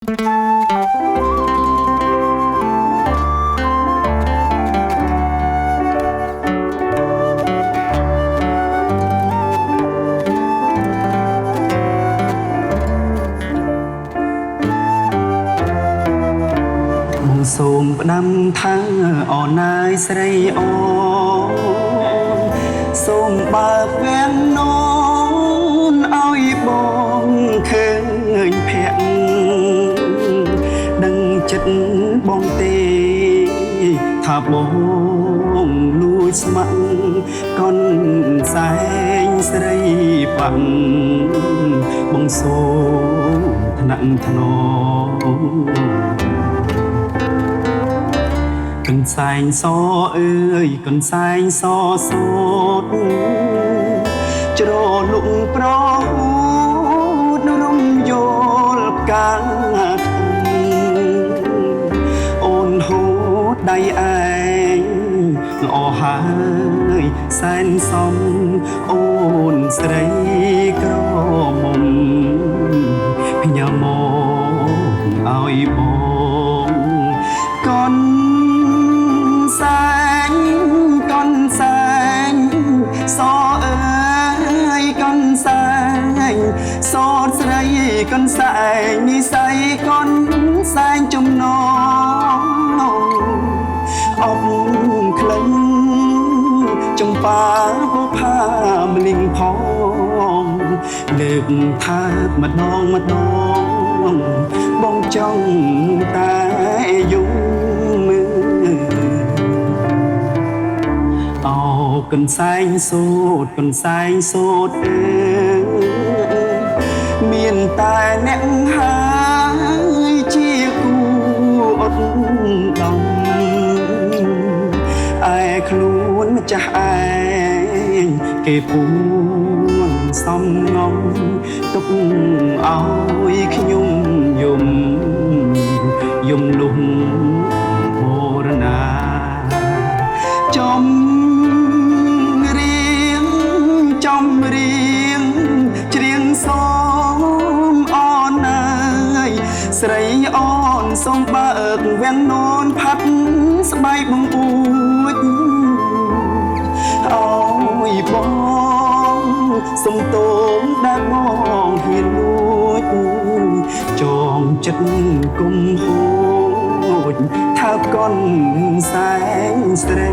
សូមផ្ដាំថាអូនណាយស្រីអូនសូមបើកវាំងនោនឲ្យបងឃើញភ័ក្រដឹងចិត្តបងទេថាបងលួចស្ម័គ្រកូនសែងស្រីបាំងបងសូមថ្នាក់ថ្នមកនសែងសអើយកនសែងសសូតជ្រលុកប្រហូតរំយល់ផ្កាអូនហូតដៃឯងល្អហើយសែនសំអូនស្រីក្រមុំផ្ញើមកឲ្យបងកូនសែងសអើយកូនសែងសស្រីកូនសែងនិស័យកូនសែងចំណងអបក្លិនចំបាបុផាមលិងផងលើកថាម្ដងបងចង់តែយំមើលកនសែងសូតកនសែងសូតអើមានតែអ្នកហើយជាគូអត់ដំឯខ្លួនម្ចាស់ឯងគេពួនសំងំទុកឲ្យខ្ញុំយំលុះបរណាចំរៀងច្រៀងសូមអូនអើយស្រីអូនសូមបើកវាំងនោនផាត់ស្បែកបង្អួចអើយបងសុំតោមដែលបងហ៊ានលួចចងចិត្តគុំហូចថាកូនសែងស្រី